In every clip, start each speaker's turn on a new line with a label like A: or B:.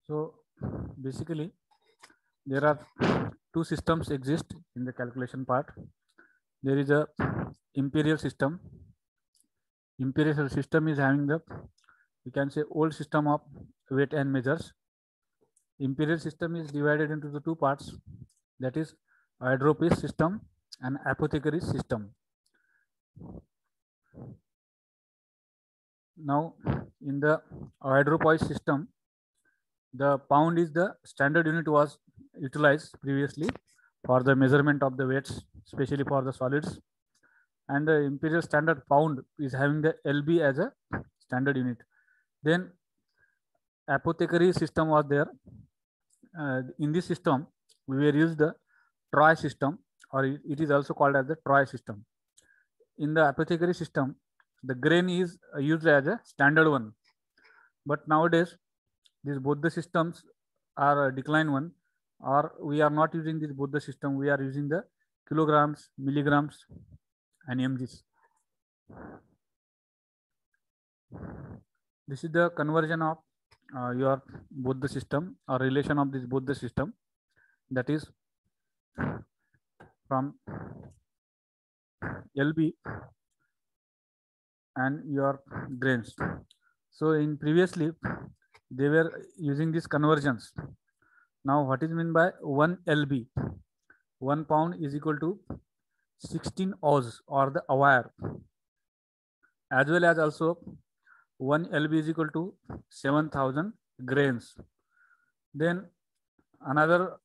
A: So basically there are two systems exist in the calculation part. There is a imperial system. Imperial system is having the, you can say, old system of weight and measures. Imperial system is divided into the two parts, that is hydropiece system and apothecary system. Now in the hydropoise system, the pound is the standard unit was utilized previously for the measurement of the weights, especially for the solids. And the imperial standard pound is having the LB as a standard unit. Then apothecary system was there. In this system, we were used the Troy system, or it is also called as the Troy system. In the apothecary system, the grain is used as a standard one. But nowadays, these both the systems are a decline one, or we are not using this both the system. We are using the kilograms, milligrams, and mgs. This is the conversion of your both the system, or relation of this both the system, that is from LB and your grains. So in previously they were using these conversions. Now what is meant by 1 LB? 1 pound is equal to 16 oz, or the aware, as well as also 1 LB is equal to 7,000 grains. Then another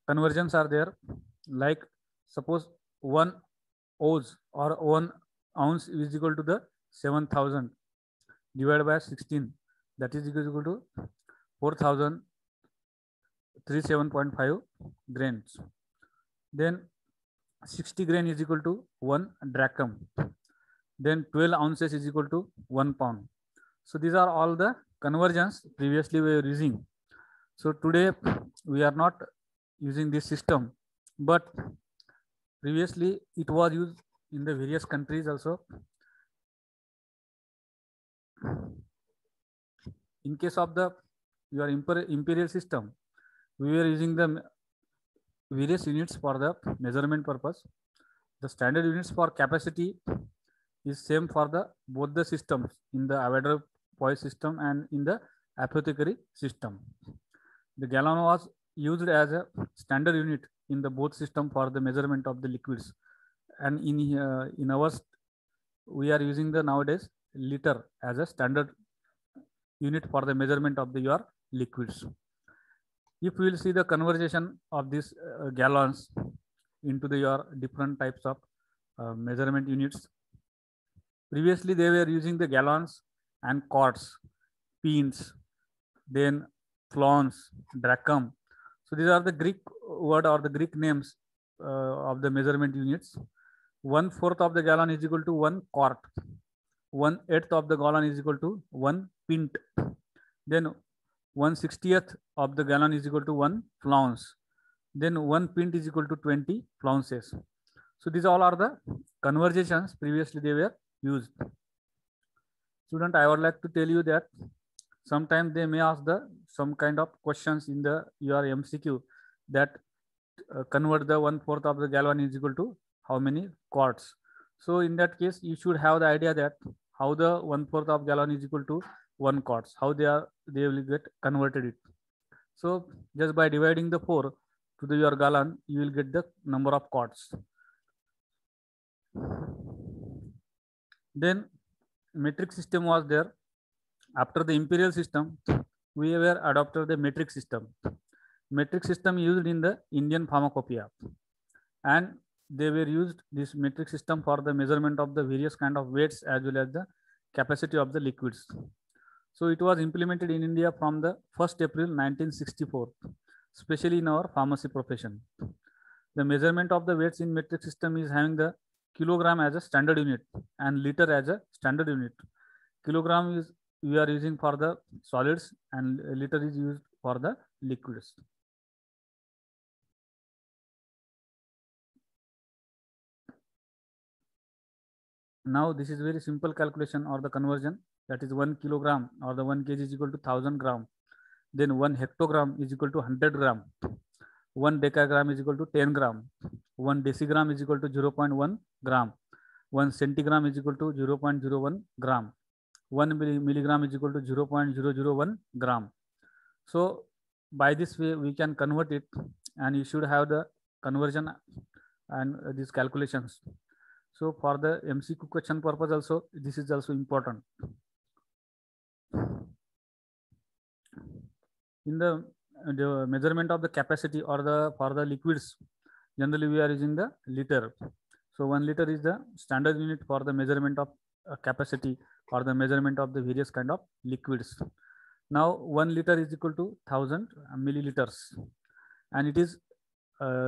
A: conversions are there, like suppose 1 oz or 1 ounce is equal to the 7,000 divided by 16, that is equal to 4,037.5 grains. Then 60 grain is equal to 1 drachm. Then 12 ounces is equal to 1 pound. So these are all the conversions previously we were using. So today we are not using this system, but previously it was used in the various countries also. In case of the your imperial system, we were using the various units for the measurement purpose. The standard units for capacity is same for the both the systems, in the Avogadro-Poisson system and in the apothecary system. The gallon was used as a standard unit in the both system for the measurement of the liquids, and in ours we are using the nowadays liter as a standard unit for the measurement of your liquids. If we will see the conversion of these gallons into your different types of measurement units, previously they were using the gallons and quarts, pins, then florins, drachm. So these are the Greek word or the Greek names of the measurement units. 1/4 of the gallon is equal to 1 quart. 1/8 of the gallon is equal to 1 pint. Then 1/60th of the gallon is equal to 1 flounce. Then 1 pint is equal to 20 flounces. So these all are the conversions previously they were used. Student, I would like to tell you that sometimes they may ask some kind of questions in your MCQ that convert the 1/4 of the gallon is equal to how many quarts. So in that case, you should have the idea that how the 1/4 of gallon is equal to 1 quarts, how they will get converted it. So just by dividing the 4 to your gallon, you will get the number of quarts. Then metric system was there. After the imperial system, we were adopted the metric system. Metric system used in the Indian pharmacopoeia, and they were used this metric system for the measurement of the various kind of weights as well as the capacity of the liquids. So it was implemented in India from the 1st April 1964, especially in our pharmacy profession. The measurement of the weights in metric system is having the kilogram as a standard unit and liter as a standard unit. Kilogram is we are using for the solids and liter is used for the liquids. Now this is very simple calculation or the conversion, that is 1 kilogram or the 1 kg is equal to 1000 gram. Then 1 hectogram is equal to 100 gram. 1 decagram is equal to 10 gram. 1 decigram is equal to 0.1 gram. 1 centigram is equal to 0.01 gram. 1 milligram is equal to 0.001 gram. So by this way we can convert it, and you should have the conversion and these calculations. So for the MCQ question purpose also, this is also important. In the measurement of the capacity or for the liquids, generally we are using the liter. So 1 liter is the standard unit for the measurement of capacity or the measurement of the various kind of liquids. Now 1 liter is equal to 1000 milliliters, and it is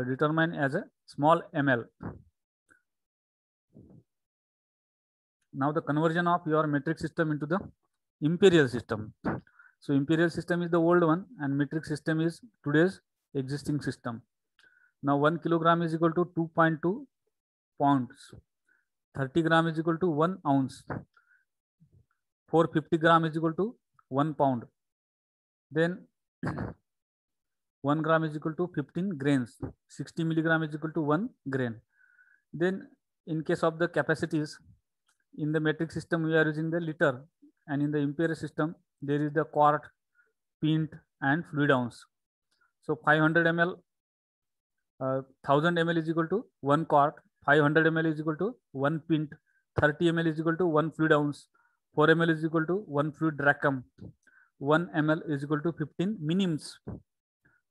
A: determined as a small ml. Now the conversion of your metric system into the imperial system. So imperial system is the old one, and metric system is today's existing system. Now 1 kilogram is equal to 2.2 pounds. 30 gram is equal to 1 ounce. 450 gram is equal to 1 pound. Then 1 gram is equal to 15 grains. 60 milligram is equal to 1 grain. Then in case of the capacities, in the metric system we are using the liter, and in the imperial system there is the quart, pint and fluid ounce. So 500 ml, 1000 ml is equal to 1 quart, 500 ml is equal to 1 pint, 30 ml is equal to 1 fluid ounce, 4 ml is equal to 1 fluid drachm, 1 ml is equal to 15 minims.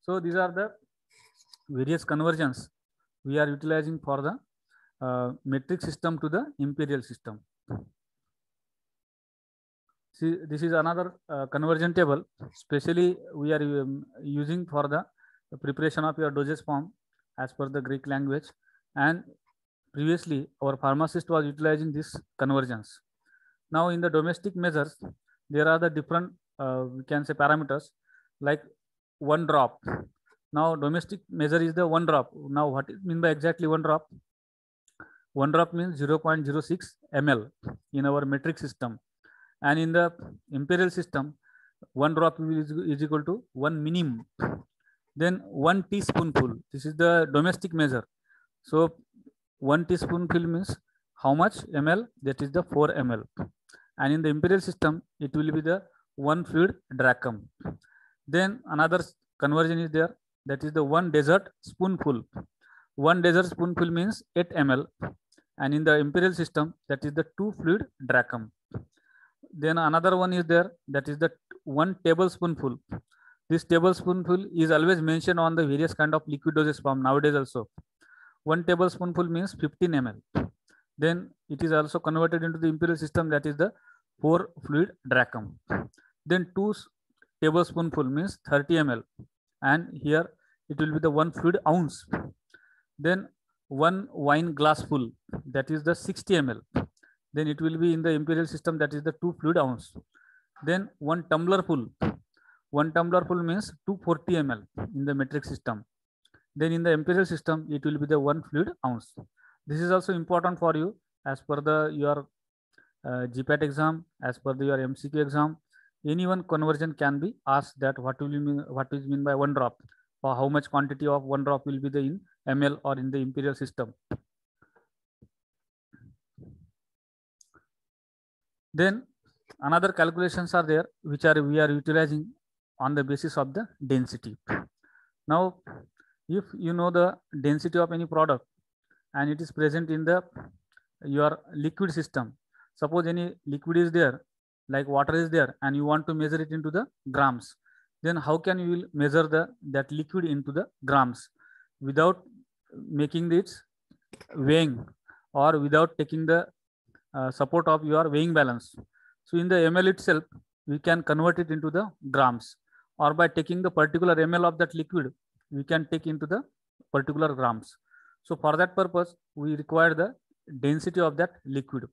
A: So these are the various conversions we are utilizing for the metric system to the imperial system. See, this is another conversion table, specially we are using for the preparation of your dosage form as per the Greek language, and previously our pharmacist was utilizing these conversions. Now in the domestic measures, there are the different we can say parameters, like 1 drop. Now domestic measure is the 1 drop. Now what is mean by exactly 1 drop? 1 drop means 0.06 ml in our metric system, and in the imperial system 1 drop is equal to 1 minim. Then 1 teaspoonful, this is the domestic measure. So 1 teaspoonful means how much ml? That is the 4 ml. And in the imperial system it will be the 1 fluid drachm. Then another conversion is there, that is the 1 dessert spoonful. 1 dessert spoonful means 8 ml, and in the imperial system that is the 2 fluid drachm. Then another one is there, that is the 1 tablespoonful. This tablespoonful is always mentioned on the various kind of liquid dosage form nowadays also. 1 tablespoonful means 15 ml. Then it is also converted into the imperial system, that is the 4 fluid drachm. Then 2 tablespoonful means 30 ml, and here it will be the 1 fluid ounce. Then 1 wine glass full, that is the 60 ml. Then it will be in the imperial system, that is the 2 fluid ounce. Then 1 tumbler full. 1 tumbler full means 240 ml in the metric system. Then in the imperial system, it will be the 1 fluid ounce. This is also important for you as per your GPAT exam, as per your MCQ exam. Any one conversion can be asked, that what is mean by 1 drop, or how much quantity of 1 drop will be the in ml or in the imperial system. Then another calculations are there, which we are utilizing on the basis of the density. Now, if you know the density of any product and it is present in your liquid system, suppose any liquid is there, like water is there, and you want to measure it into the grams, then how can you measure that liquid into the grams without making its weighing, or without taking the support of your weighing balance? So in the ml itself, we can convert it into the grams, or by taking the particular ml of that liquid, we can take into the particular grams. So for that purpose, we require the density of that liquid.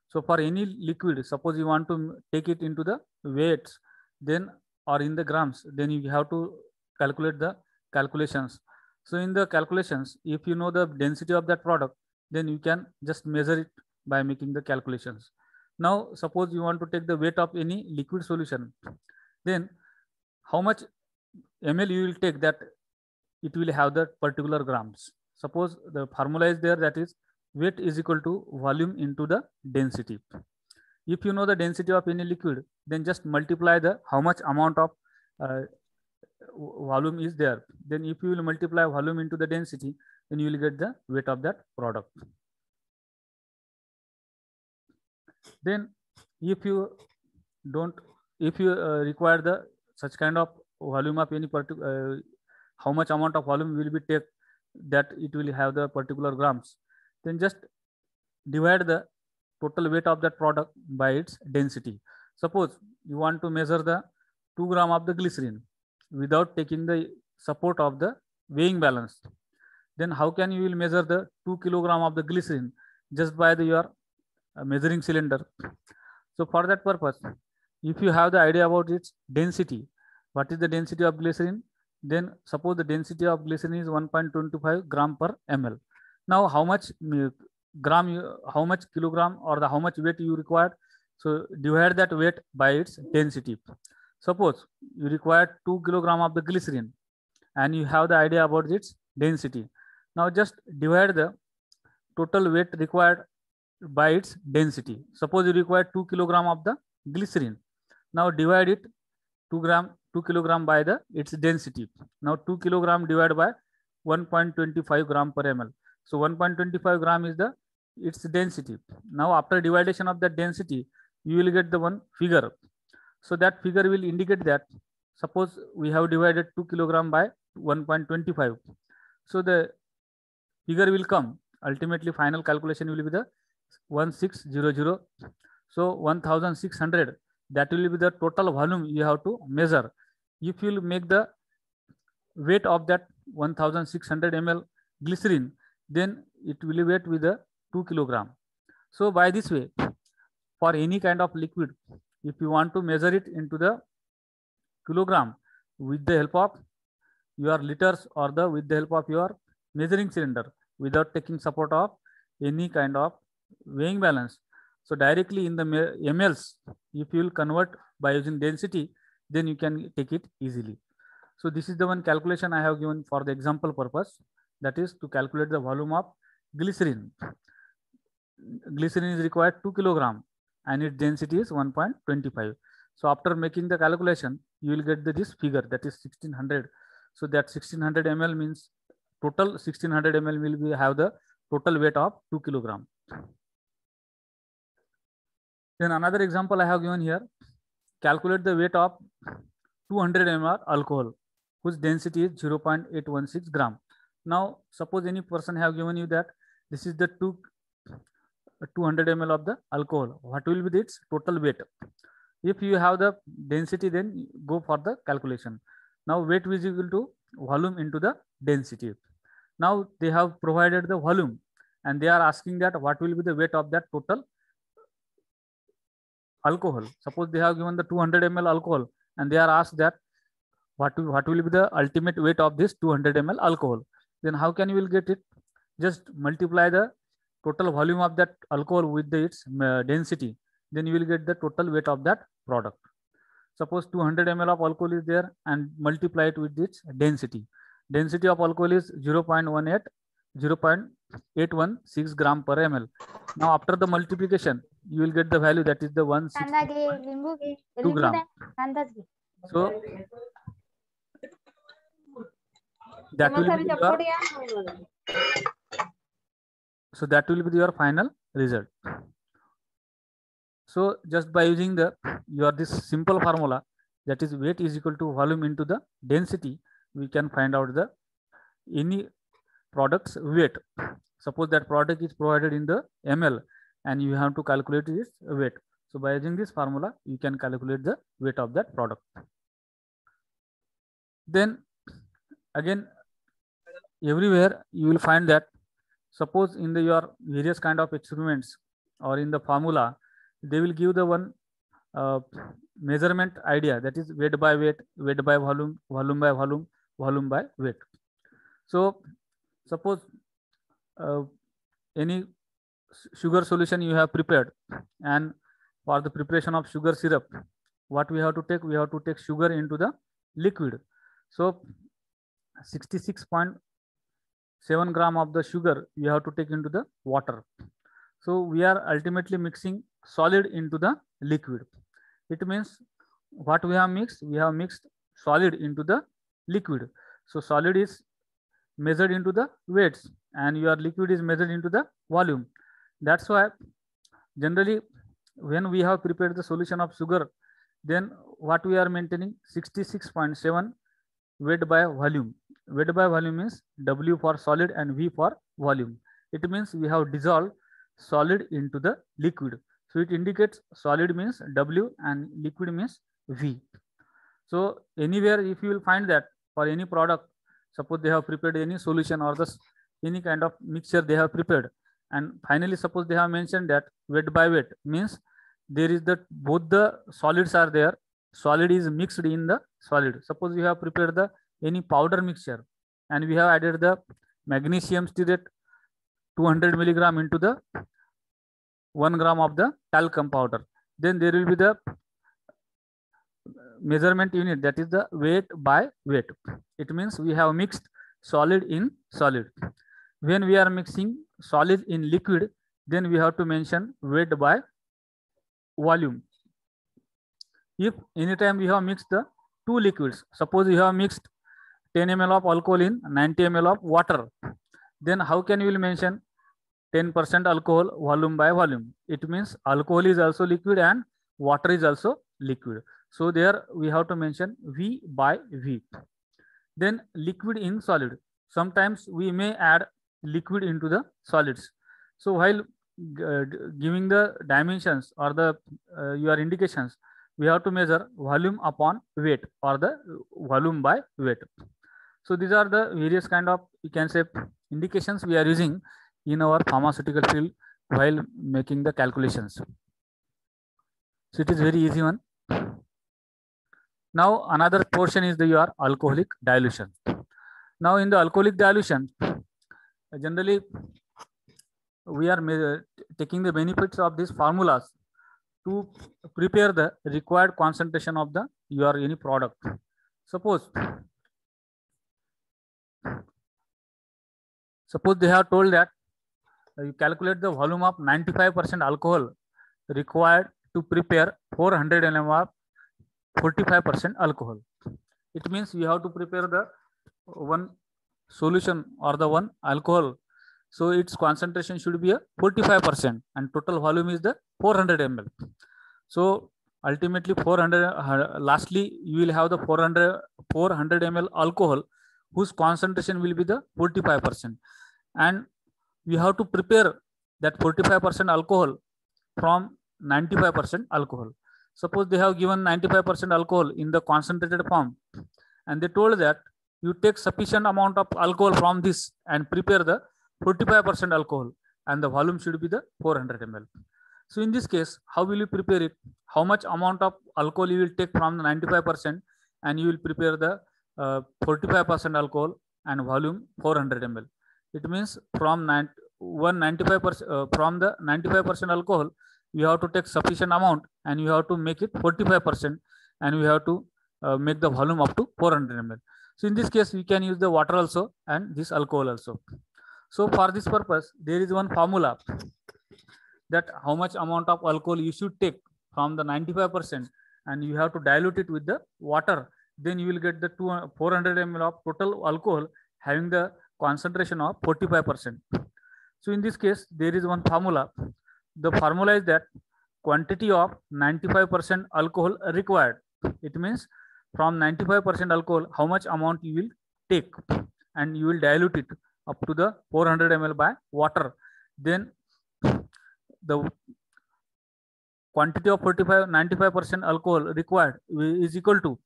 A: So for any liquid, suppose you want to take it into the weights, then or in the grams, then you have to calculate the calculations. So in the calculations, if you know the density of that product, then you can just measure it by making the calculations. Now suppose you want to take the weight of any liquid solution, then how much ml you will take, that it will have the particular grams. Suppose the formula is there, that is weight is equal to volume into the density. If you know the density of any liquid, then just multiply the how much amount of volume is there. Then if you will multiply volume into the density, then you will get the weight of that product. Then if you require the such kind of volume of any particular, how much amount of volume will be take, that it will have the particular grams, then just divide the total weight of that product by its density. Suppose you want to measure the 2 gram of the glycerin without taking the support of the weighing balance, then how can you will measure the 2 kilogram of the glycerin just by your measuring cylinder? So for that purpose, if you have the idea about its density, what is the density of glycerin, then suppose the density of glycerin is 1.25 gram per ml. Now how much how much kilogram or how much weight you require? So divide that weight by its density. Suppose you require 2 kilogram of the glycerin and you have the idea about its density. Now just divide the total weight required by its density. Suppose you require 2 kilogram of the glycerin. Now divide it 2 kilogram by its density. Now 2 kilogram divided by 1.25 gram per ml. So 1.25 gram is its density. Now after division of that density, you will get the one figure. So that figure will indicate that, suppose we have divided 2 kilogram by 1.25. So the figure will come. Ultimately, final calculation will be the 1600. So 1600. That will be the total volume you have to measure. If you will make the weight of that 1600 ml glycerin, then it will be weight with the 2 kilogram. So by this way, for any kind of liquid, if you want to measure it into the kilogram with the help of your liters or with the help of your measuring cylinder, without taking support of any kind of weighing balance. So directly in the mls, if you will convert by using density, then you can take it easily. So this is the one calculation I have given for the example purpose, that is to calculate the volume of glycerin. Glycerin is required 2 kilogram and its density is 1.25. So after making the calculation, you will get this figure, that is 1600. So that 1600 ml means total 1600 ml will have the total weight of 2 kilogram. Then another example I have given here, calculate the weight of 200 ml alcohol whose density is 0.816 gram. Now suppose any person have given you that this is the 200 ml of the alcohol, what will be its total weight? If you have the density, then go for the calculation. Now weight is equal to volume into the density. Now they have provided the volume and they are asking that what will be the weight of that total alcohol. Suppose they have given the 200 ml alcohol and they are asked that what will be the ultimate weight of this 200 ml alcohol. Then how can you will get it? Just multiply the total volume of that alcohol with its density. Then you will get the total weight of that product. Suppose 200 ml of alcohol is there and multiply it with its density. Density of alcohol is 0.816 gram per ml. Now after the multiplication, you will get the value, that is the 162 gram. So that will be your final result. So just by using this simple formula, that is weight is equal to volume into the density, we can find out any product's weight. Suppose that product is provided in the ml and you have to calculate its weight. So by using this formula, you can calculate the weight of that product. Then again, everywhere you will find that, suppose in your various kind of experiments or in the formula, they will give the one measurement idea, that is weight by weight, weight by volume, volume by volume, volume by weight. So suppose any sugar solution you have prepared, and for the preparation of sugar syrup, what we have to take? We have to take sugar into the liquid. So 66.7 gram of the sugar we have to take into the water. So we are ultimately mixing solid into the liquid. It means what we have mixed? We have mixed solid into the liquid. So solid is measured into the weights and your liquid is measured into the volume. That's why generally when we have prepared the solution of sugar, then what we are maintaining 66.7 weight by volume. Weight by volume means W for solid and V for volume. It means we have dissolved solid into the liquid. So it indicates solid means W and liquid means V. So anywhere if you will find that for any product, suppose they have prepared any solution or any kind of mixture they have prepared, and finally suppose they have mentioned that weight by weight means there is that both the solids are there, solid is mixed in the solid. Suppose you have prepared the any powder mixture and we have added the magnesium stearate 200 milligram into the 1 gram of the talcum powder, then there will be the measurement unit, that is the weight by weight. It means we have mixed solid in solid. When we are mixing solid in liquid, then we have to mention weight by volume. If anytime we have mixed the two liquids, suppose you have mixed 10 ml of alcohol in 90 ml of water, then how can you will mention 10% alcohol volume by volume? It means alcohol is also liquid and water is also liquid. So there we have to mention V by V. Then liquid in solid. Sometimes we may add liquid into the solids. So while giving the dimensions or the your indications, we have to measure volume upon weight or the volume by weight. So these are the various kind of, you can say, indications we are using in our pharmaceutical field while making the calculations. So it is very easy one. Now another portion is your alcoholic dilution. Now in the alcoholic dilution, generally we are taking the benefits of these formulas to prepare the required concentration of the your any product. Suppose they have told that you calculate the volume of 95% alcohol required to prepare 400 ml of 45% alcohol. It means you have to prepare the one solution or the one alcohol. So its concentration should be a 45% and total volume is the 400 ml. So ultimately 400, lastly you will have the 400 ml alcohol whose concentration will be the 45%. And we have to prepare that 45% alcohol from 95% alcohol. Suppose they have given 95% alcohol in the concentrated form and they told that you take sufficient amount of alcohol from this and prepare the 45% alcohol and the volume should be the 400 ml. So in this case, how will you prepare it? How much amount of alcohol you will take from the 95% and you will prepare the 45% alcohol and volume 400 ml. It means from 95% from the 95% alcohol, you have to take sufficient amount and you have to make it 45% and we have to make the volume up to 400 ml. So in this case, we can use the water also and this alcohol also. So for this purpose, there is one formula that how much amount of alcohol you should take from the 95% and you have to dilute it with the water. Then you will get the 400 ml of total alcohol having the concentration of 45%. So in this case, there is one formula. The formula is that quantity of 95% alcohol required. It means from 95% alcohol, how much amount you will take and you will dilute it up to the 400 ml by water. Then the quantity of 95% alcohol required is equal to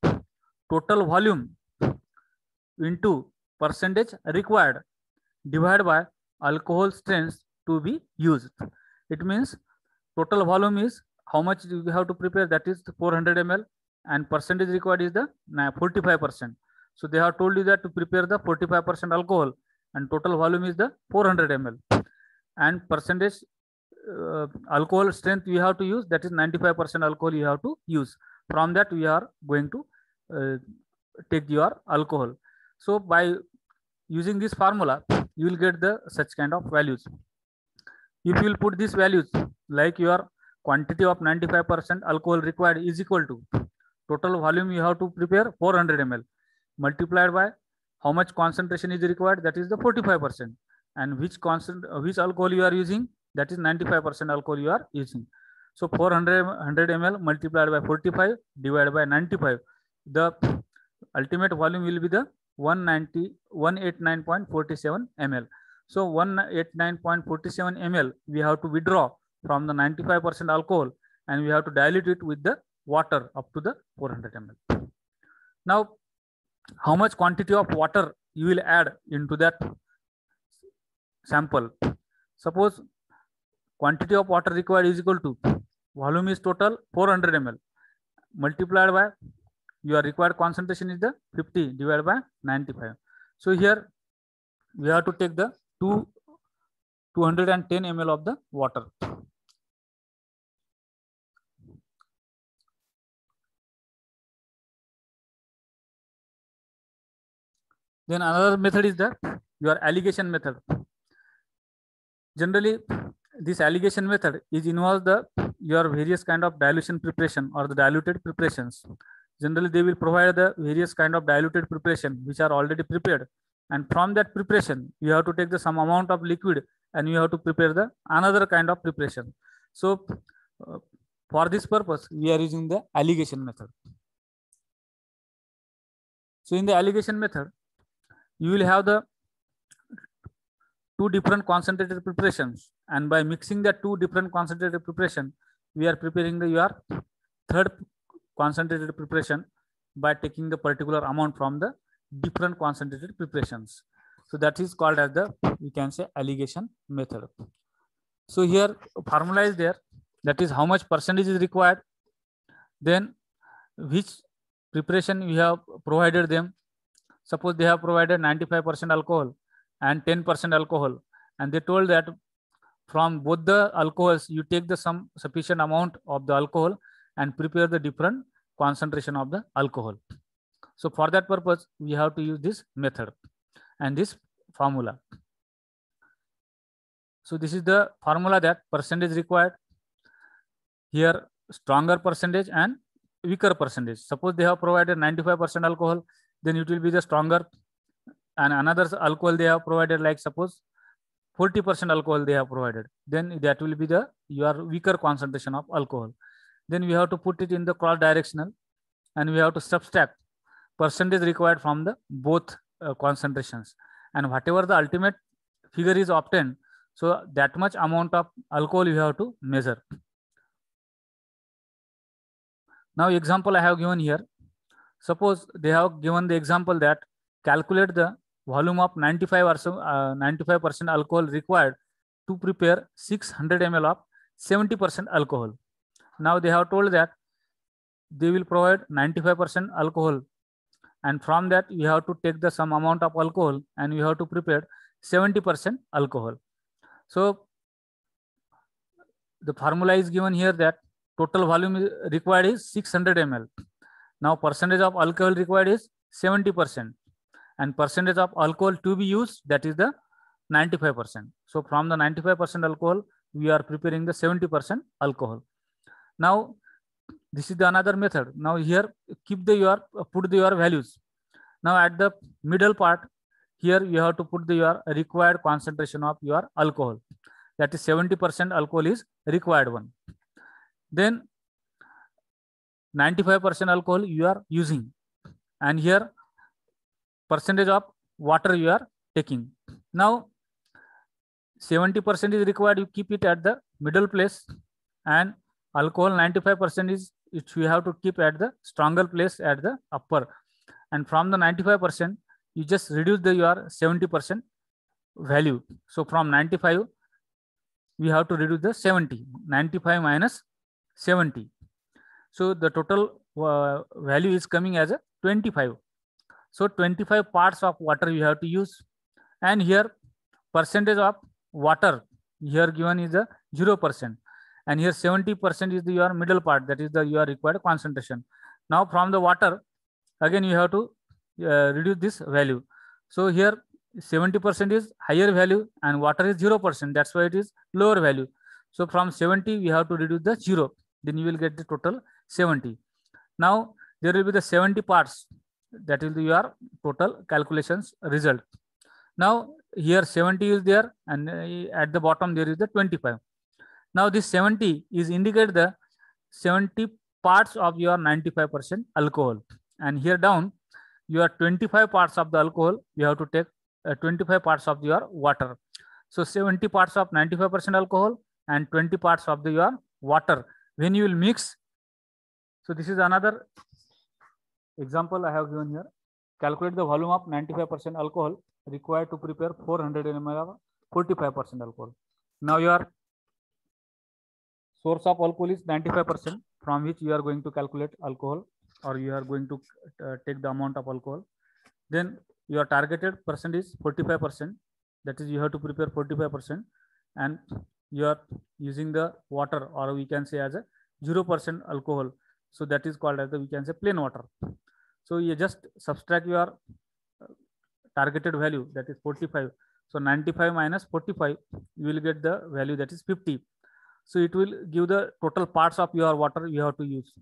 A: total volume into percentage required divided by alcohol strength to be used. It means total volume is how much you have to prepare, that is 400 ml and percentage required is the 45%. So they have told you that to prepare the 45% alcohol and total volume is the 400 ml and percentage alcohol strength we have to use, that is 95% alcohol you have to use. From that we are going to take your alcohol. So by using this formula, you will get the such kind of values. If you will put these values, like your quantity of 95% alcohol required is equal to total volume you have to prepare 400 ml multiplied by how much concentration is required, that is the 45%, and which alcohol you are using, that is 95% alcohol you are using. So 400 ml multiplied by 45 divided by 95, the ultimate volume will be the 189.47 ml. So 189.47 ml we have to withdraw from the 95% alcohol, and we have to dilute it with the water up to the 400 ml. Now, how much quantity of water you will add into that sample? Suppose quantity of water required is equal to volume is total 400 ml multiplied by your required concentration is the 50 divided by 95. So here we have to take the 210 ml of the water. Then another method is the your alligation method. Generally, this alligation method is involves the your various kind of dilution preparation or the diluted preparations. Generally, they will provide the various kind of diluted preparation which are already prepared, and from that preparation you have to take the some amount of liquid and you have to prepare the another kind of preparation. So for this purpose we are using the alligation method. So in the alligation method, you will have the two different concentrated preparations, and by mixing the two different concentrated preparation, we are preparing the your third concentrated preparation by taking the particular amount from the different concentrated preparations. So that is called as the, we can say, alligation method. So here formula is there, that is how much percentage is required, then which preparation we have provided them. Suppose they have provided 95% alcohol and 10% alcohol, and they told that from both the alcohols you take the some sufficient amount of the alcohol and prepare the different concentration of the alcohol. So for that purpose we have to use this method and this formula. So this is the formula, that percentage required here, stronger percentage and weaker percentage. Suppose they have provided 95% alcohol, then it will be the stronger, and another alcohol they have provided, like suppose 40% alcohol they have provided, then that will be the your weaker concentration of alcohol. Then we have to put it in the cross directional, and we have to subtract percentage required from the both concentrations, and whatever the ultimate figure is obtained, so that much amount of alcohol you have to measure. Now example I have given here. Suppose they have given the example that calculate the volume of 95% alcohol required to prepare 600 ml of 70% alcohol. Now they have told that they will provide 95% alcohol, and from that you have to take the some amount of alcohol and you have to prepare 70% alcohol. So the formula is given here that total volume required is 600 ml. Now percentage of alcohol required is 70%, and percentage of alcohol to be used, that is the 95%. So from the 95% alcohol we are preparing the 70% alcohol. Now this is the another method. Now here keep the your put the your values. Now at the middle part here you have to put the your required concentration of your alcohol, that is 70% alcohol is required one. Then 95% alcohol you are using, and here percentage of water you are taking. Now 70% is required, you keep it at the middle place, and alcohol 95% is it you have to keep at the stronger place at the upper, and from the 95% you just reduce the your 70% value. So from 95 we have to reduce the 70, 95 minus 70. So the total value is coming as a 25. So 25 parts of water you have to use, and here percentage of water here given is a 0%, and here 70% is the your middle part, that is the your required concentration. Now from the water again you have to reduce this value. So here 70% is higher value and water is 0%. That's why it is lower value. So from 70 we have to reduce the 0. Then you will get the total 70. Now there will be the 70 parts. That will be your total calculations result. Now here 70 is there, and at the bottom there is the 25. Now this 70 is indicate the 70 parts of your 95% alcohol, and here down your 25 parts of the alcohol, you have to take 25 parts of your water. So 70 parts of 95% alcohol and 20 parts of your water. When you will mix, so this is another example I have given here. Calculate the volume of 95% alcohol required to prepare 400 ml of 45% alcohol. Now your source of alcohol is 95%, from which you are going to calculate alcohol, or you are going to take the amount of alcohol. Then your targeted percent is 45%. That is, you have to prepare 45%, and you are using the water, or we can say as a 0% alcohol. So that is called as the, we can say, plain water. So you just subtract your targeted value, that is 45. So 95 minus 45, you will get the value that is 50. So it will give the total parts of your water you have to use,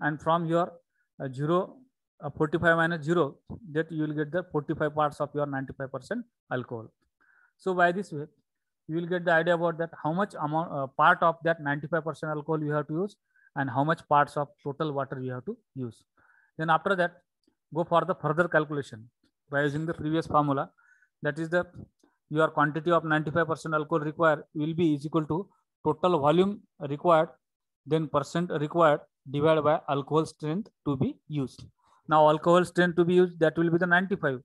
A: and from your 45 minus 0, that you will get the 45 parts of your 95% alcohol. So by this way, you will get the idea about that how much amount part of that 95% alcohol you have to use, and how much parts of total water you have to use. Then after that, go for the further calculation by using the previous formula. That is, the your quantity of 95% alcohol required will be is equal to total volume required, then percent required divided by alcohol strength to be used. Now alcohol strength to be used, that will be the 95,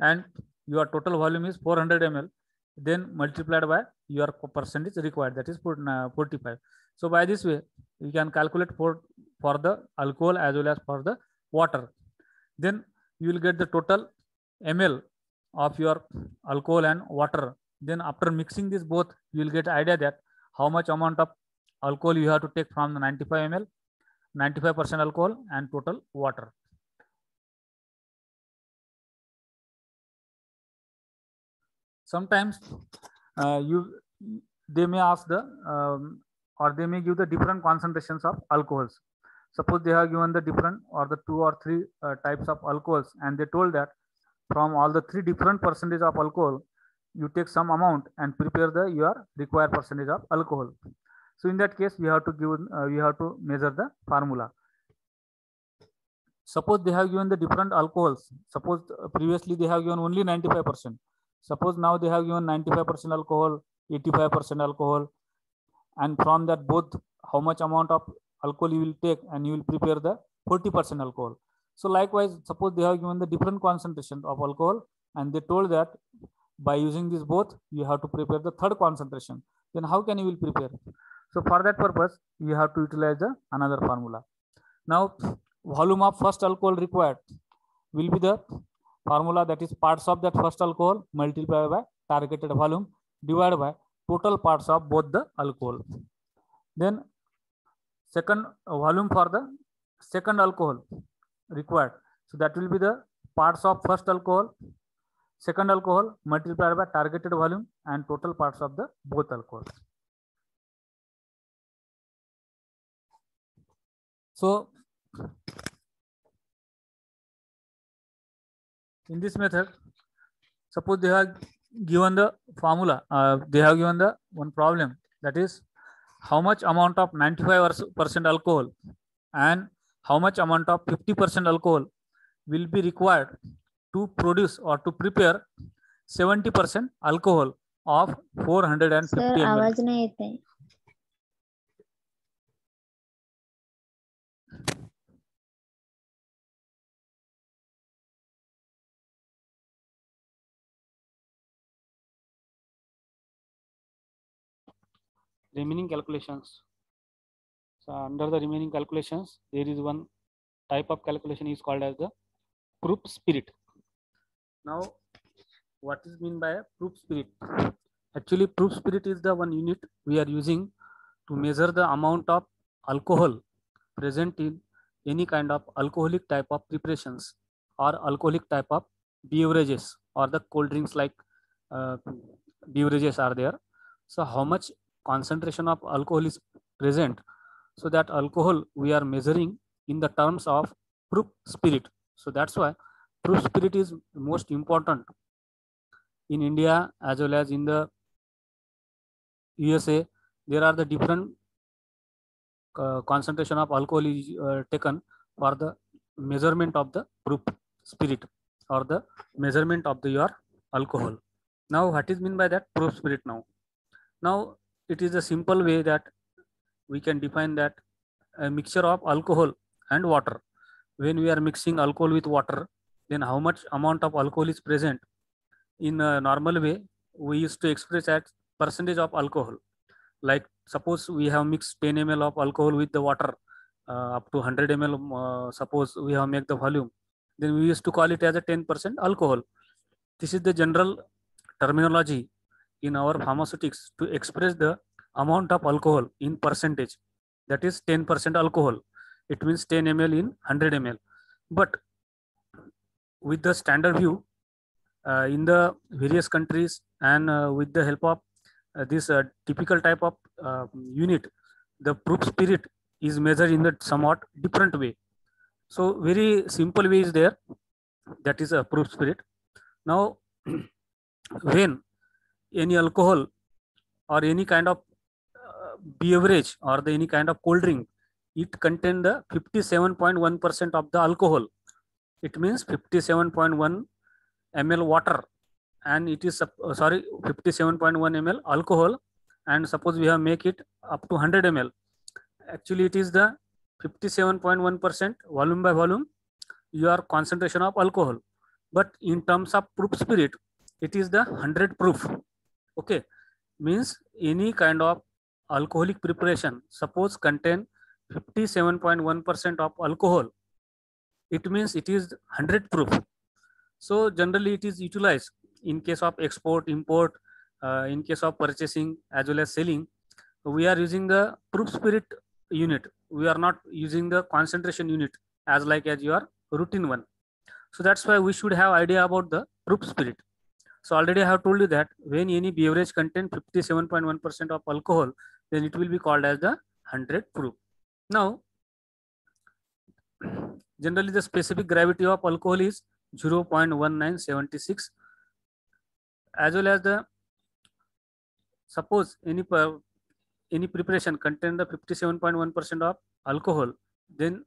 A: and your total volume is 400 ml, then multiplied by your percentage required, that is 45. So by this way, you can calculate for the alcohol as well as for the water. Then you will get the total ml of your alcohol and water. Then after mixing this both, you will get idea that how much amount of alcohol you have to take from the 95 ml, 95% alcohol and total water. Sometimes they may ask the or they may give the different concentrations of alcohols. Suppose they have given the different or the 2 or 3 types of alcohols, and they told that from all the 3 different percentage of alcohol, you take some amount and prepare the your required percentage of alcohol. So in that case, we have to give we have to measure the formula. Suppose they have given the different alcohols. Suppose previously they have given only 95%. Suppose now they have given 95% alcohol, 85% alcohol, and from that both how much amount of alcohol you will take, and you will prepare the 40% alcohol. So likewise, suppose they have given the different concentration of alcohol, and they told that by using this both, you have to prepare the third concentration. Then how can you will prepare? So for that purpose, you have to utilize the another formula. Now, volume of first alcohol required will be the formula, that is parts of that first alcohol multiplied by targeted volume divided by total parts of both the alcohol. Then second volume for the second alcohol required. So that will be the parts of first alcohol, second alcohol multiplied by targeted volume and total parts of the both alcohols. So in this method, suppose they have given the formula, they have given the one problem, that is how much amount of 95% alcohol and how much amount of 50% alcohol will be required to produce or to prepare 70% alcohol of 450 ml.
B: आवाज नहीं येत आहे.
A: Remaining calculations. So under the remaining calculations, there is one type of calculation is called as the proof spirit. Now, what is mean by a proof spirit? Actually, proof spirit is the one unit we are using to measure the amount of alcohol present in any kind of alcoholic type of preparations or alcoholic type of beverages or the cold drinks like beverages are there. So how much concentration of alcohol is present? So that alcohol we are measuring in the terms of proof spirit. So that's why proof spirit is most important in India as well as in the USA. There are the different concentration of alcohol is taken for the measurement of the proof spirit or the measurement of the your alcohol. Now what is mean by that proof spirit? Now it is a simple way that we can define that a mixture of alcohol and water. When we are mixing alcohol with water, then how much amount of alcohol is present? In a normal way, we used to express as percentage of alcohol. Like suppose we have mixed 10 ml of alcohol with the water up to 100 ml. Suppose we have made the volume, then we used to call it as a 10% alcohol. This is the general terminology in our pharmaceutics to express the amount of alcohol in percentage. That is 10% alcohol. It means 10 ml in 100 ml. But with the standard view in the various countries and with the help of this typical type of unit, the proof spirit is measured in the somewhat different way. So very simple way is there, that is a proof spirit. Now when any alcohol or any kind of beverage or any kind of cold drink, it contain the 57.1% of the alcohol. It means 57.1 ml water, and it is 57.1 ml alcohol, and suppose we have make it up to 100 ml. Actually it is the 57.1% volume by volume your concentration of alcohol, but in terms of proof spirit it is the 100 proof. Okay, means any kind of alcoholic preparation suppose contain 57.1% of alcohol, it means it is 100 proof. So generally it is utilized in case of export, import, in case of purchasing as well as selling. We are using the proof spirit unit. We are not using the concentration unit as like as your routine one. So that's why we should have idea about the proof spirit. So already I have told you that when any beverage contain 57.1% of alcohol, then it will be called as the 100 proof. Now, generally the specific gravity of alcohol is 0.1976, as well as the suppose any preparation contain the 57.1% of alcohol, then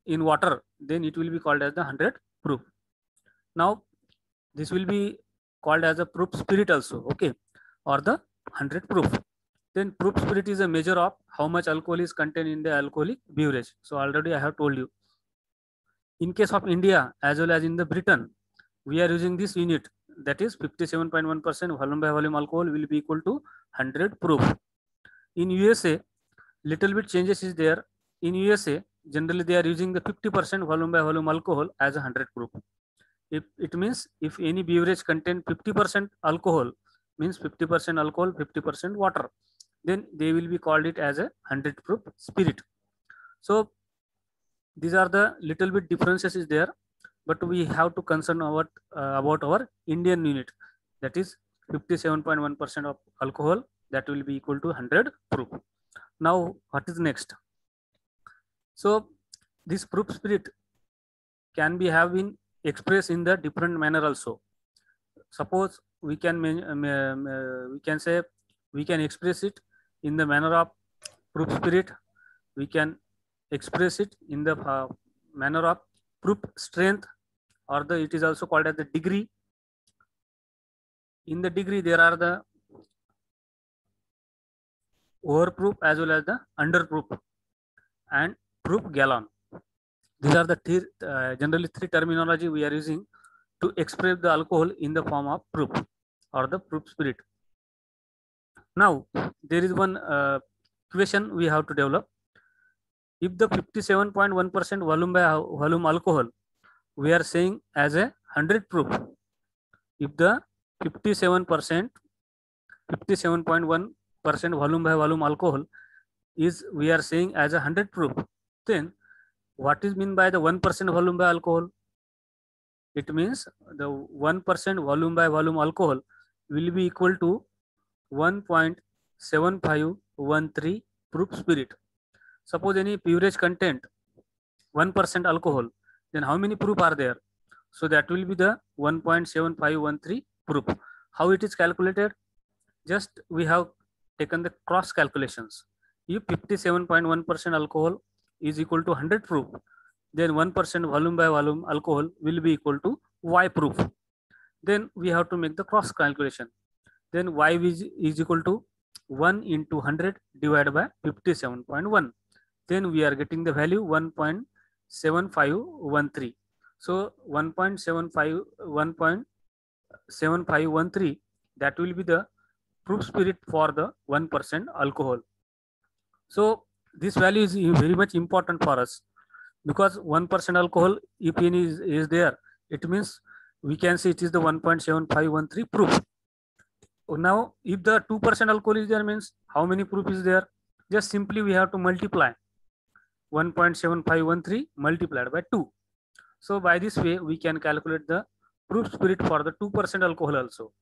A: in water, then it will be called as the 100 proof. Now this will be called as a proof spirit also, okay, or the 100 proof. Then proof spirit is a measure of how much alcohol is contained in the alcoholic beverage. So already I have told you. In case of India as well as in the Britain, we are using this unit, that is 57.1% volume by volume alcohol will be equal to 100 proof. In USA, little bit changes is there. In USA, generally they are using the 50% volume by volume alcohol as a 100 proof. If it means if any beverage contain 50% alcohol, means 50% alcohol, 50% water, then they will be called it as a 100 proof spirit. So these are the little bit differences is there, but we have to concern about our Indian unit, that is 57.1% of alcohol, that will be equal to 100 proof. Now what is next? So this proof spirit can be have been expressed in the different manner also. Suppose we can say we can express it in the manner of proof spirit. We can express it in the manner of proof strength, or it is also called as the degree. In the degree there are the overproof as well as the underproof and proof gallon. These are the generally three terminology we are using to express the alcohol in the form of proof or the proof spirit. Now there is one question we have to develop. If the 57.1% volume by volume alcohol we are saying as a 100 proof, if the 57.1% volume by volume alcohol is we are saying as a 100 proof, then what is mean by the 1% volume by alcohol? It means the 1% volume by volume alcohol will be equal to 1.7513 proof spirit. Suppose any beverage content 1% alcohol, then how many proof are there? So that will be the 1.7513 proof. How it is calculated? Just we have taken the cross calculations. If 57.1% alcohol is equal to 100 proof, then 1% volume by volume alcohol will be equal to Y proof. Then we have to make the cross calculation. Then Y is equal to 1 into 100 divided by 57.1. Then we are getting the value 1.7513. So 1.7513, that will be the proof spirit for the 1% alcohol. So this value is very much important for us, because 1% alcohol, if any is there, it means we can say it is the 1.7513 proof. Now if the 2% alcohol is there, means how many proof is there? Just simply we have to multiply 1.7513 multiplied by 2. So by this way we can calculate the proof spirit for the 2% alcohol also.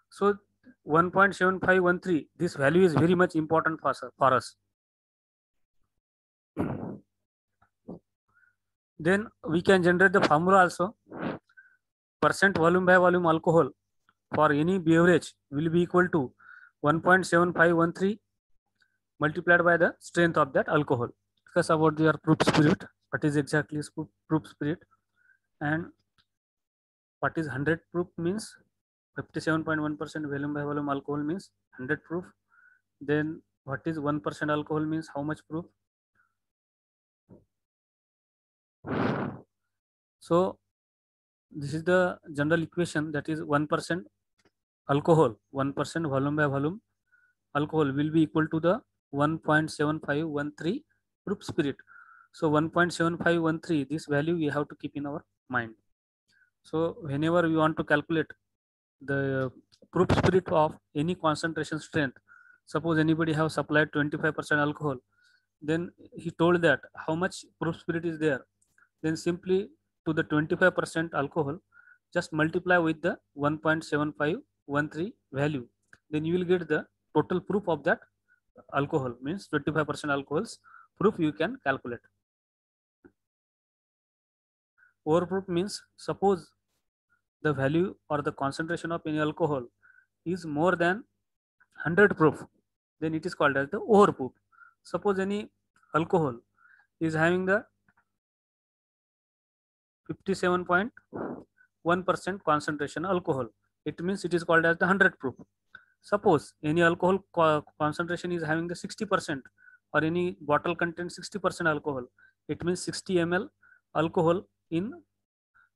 A: So 1.7513, this value is very much important for us. Then we can generate the formula also. Percent volume by volume alcohol for any beverage will be equal to 1.7513 multiplied by the strength of that alcohol. Discuss about your proof spirit. What is exactly proof spirit, and what is 100 proof means 57.1% volume by volume alcohol means 100 proof. Then what is 1% alcohol means how much proof? So this is the general equation, that is 1% alcohol, 1% volume by volume alcohol will be equal to the 1.7513 proof spirit. So 1.7513, this value we have to keep in our mind. So whenever we want to calculate the proof spirit of any concentration strength, suppose anybody have supplied 25% alcohol, then he told that how much proof spirit is there, then simply to the 25% alcohol just multiply with the 1.7513 value, then you will get the total proof of that alcohol, means 25% alcohol's proof you can calculate. Overproof means suppose the value or the concentration of any alcohol is more than 100 proof, then it is called as the overproof. Suppose any alcohol is having the 57.1% concentration alcohol, it means it is called as the 100 proof. Suppose any alcohol concentration is having the 60%, or any bottle contains 60% alcohol, it means 60 ml alcohol. In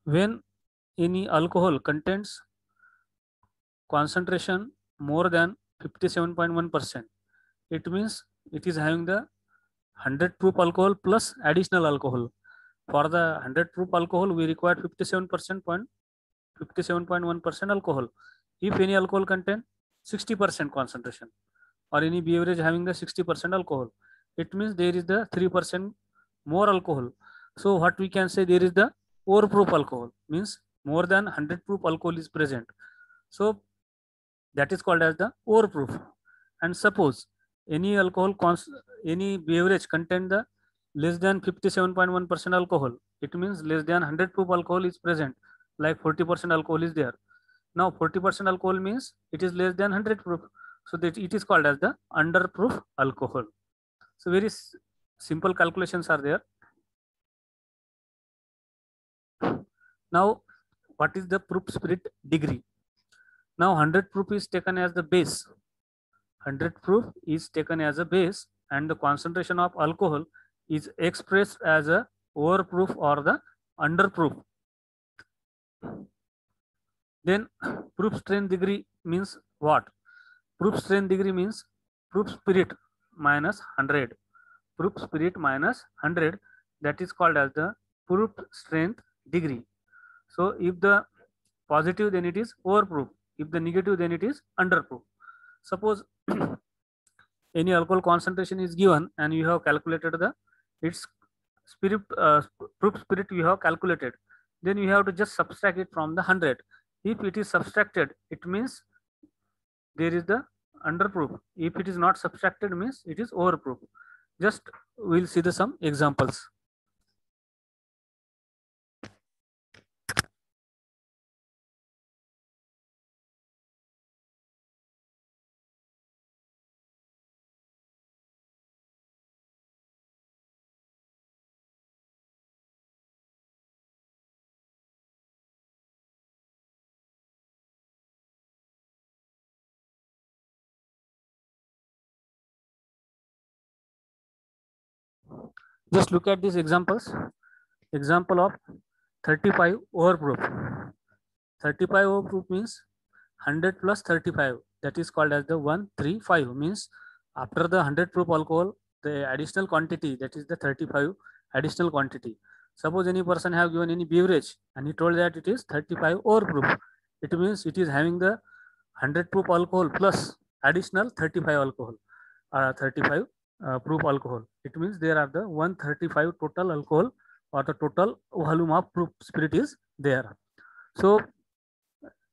A: when any alcohol contains concentration more than 57.1%, it means it is having the 100 proof alcohol plus additional alcohol. For the 100 proof alcohol, we require 57.1% alcohol. If any alcohol contain 60% concentration, or any beverage having the 60% alcohol, it means there is the 3% more alcohol. So what we can say, there is the overproof alcohol, means more than 100 proof alcohol is present. So that is called as the overproof. And suppose any alcohol, any beverage contain the less than 57.1% alcohol, it means less than 100 proof alcohol is present, like 40% alcohol is there. Now 40% alcohol means it is less than 100 proof, so that it is called as the underproof alcohol. So very simple calculations are there. Now what is the proof spirit degree? Now 100 proof is taken as the base. 100 proof is taken as a base, and the concentration of alcohol is expressed as a overproof or the underproof. Then proof strength degree means what? Proof strength degree means proof spirit minus 100. Proof spirit minus 100, that is called as the proof strength degree. So if the positive, then it is overproof. If the negative, then it is underproof. Suppose any alcohol concentration is given and you have calculated the its spirit proof spirit you have calculated, then you have to just subtract it from the 100. If it is subtracted, it means there is the underproof. If it is not subtracted, means it is overproof. Just we'll see the some examples. Just look at these examples. Example of 35 overproof. 35 overproof means 100 plus 35. That is called as the 135. Means after the 100 proof alcohol, the additional quantity, that is the 35 additional quantity. Suppose any person have given any beverage and he told that it is 35 overproof. It means it is having the 100 proof alcohol plus additional 35 alcohol, 35 proof alcohol. It means there are the 135 total alcohol or the total volume of proof spirit is there. So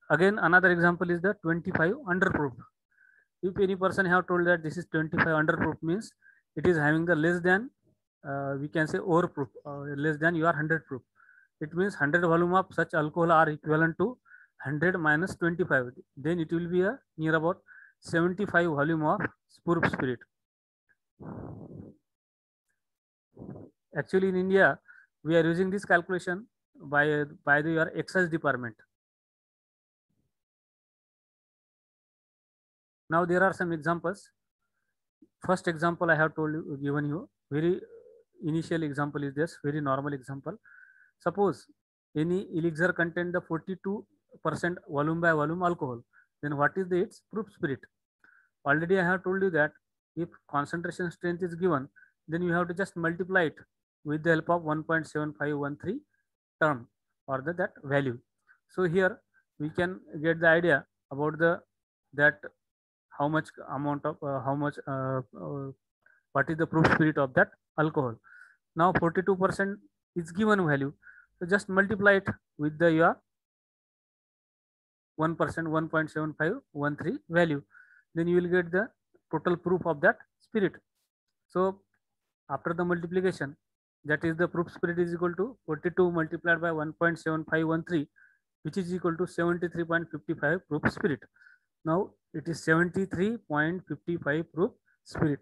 A: again, another example is the 25 underproof. If any person have told that this is 25 underproof, means it is having the less than, we can say overproof, less than your 100 proof. It means 100 volume of such alcohol are equivalent to 100 minus 25. Then it will be a near about 75 volume of proof spirit. Actually, in India, we are using this calculation by the your excise department. Now there are some examples. First example I have told you, given you, very initial example is this, very normal example. Suppose any elixir contain the 42% volume by volume alcohol, then what is its proof spirit? Already I have told you that if concentration strength is given, then you have to just multiply it with the help of 1.7513 term or that value. So here we can get the idea about that how much amount of what is the proof spirit of that alcohol. Now 42% is given value, so just multiply it with the your 1%, 1.7513 value, then you will get the total proof of that spirit. So after the multiplication, that is the proof spirit is equal to 42 multiplied by 1.7513, which is equal to 73.55 proof spirit. Now it is 73.55 proof spirit.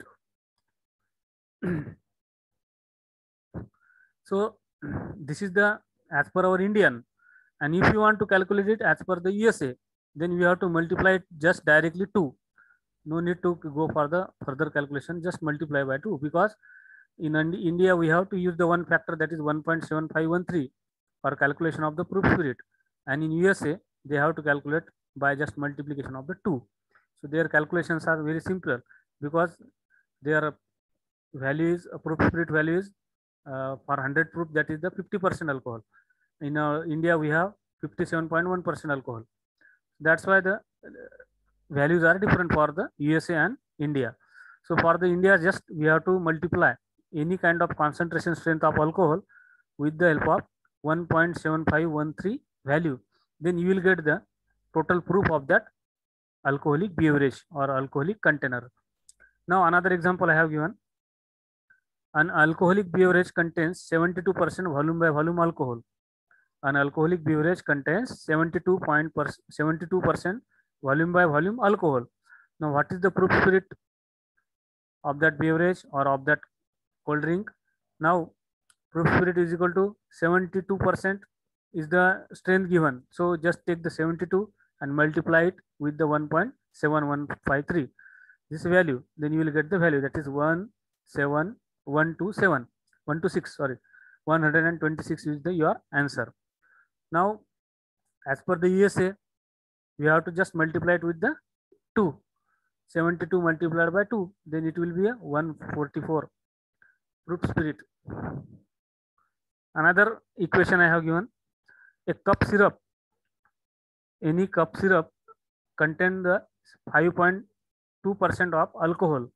A: So this is the as per our Indian, and if you want to calculate it as per the USA, then we have to multiply it just directly 2. No need to go for the further calculation, just multiply by 2, because in India we have to use the one factor, that is 1.7513 for calculation of the proof spirit, and in USA they have to calculate by just multiplication of the 2. So their calculations are very simple, because their value is proof spirit value is for 100 proof, that is the 50% alcohol. In India we have 57.1% alcohol. That's why the values are different for the USA and India. So for the India, just we have to multiply any kind of concentration strength of alcohol with the help of 1.7513 value, then you will get the total proof of that alcoholic beverage or alcoholic container. Now another example I have given. An alcoholic beverage contains 72% volume by volume alcohol. An alcoholic beverage contains 72% volume by volume alcohol. Now what is the proof spirit of that beverage or of that cold drink? Now proof spirit is equal to 72% is the strength given. So just take the 72 and multiply it with the 1.7153. This value, then you will get the value, that is 126. Sorry, 126 is the your answer. Now as per the USA, we have to just multiply it with the 2. 72 multiplied by 2, then it will be a 144 proof spirit. Another equation I have given. A cup syrup, any cup syrup contain the 5.2% of alcohol.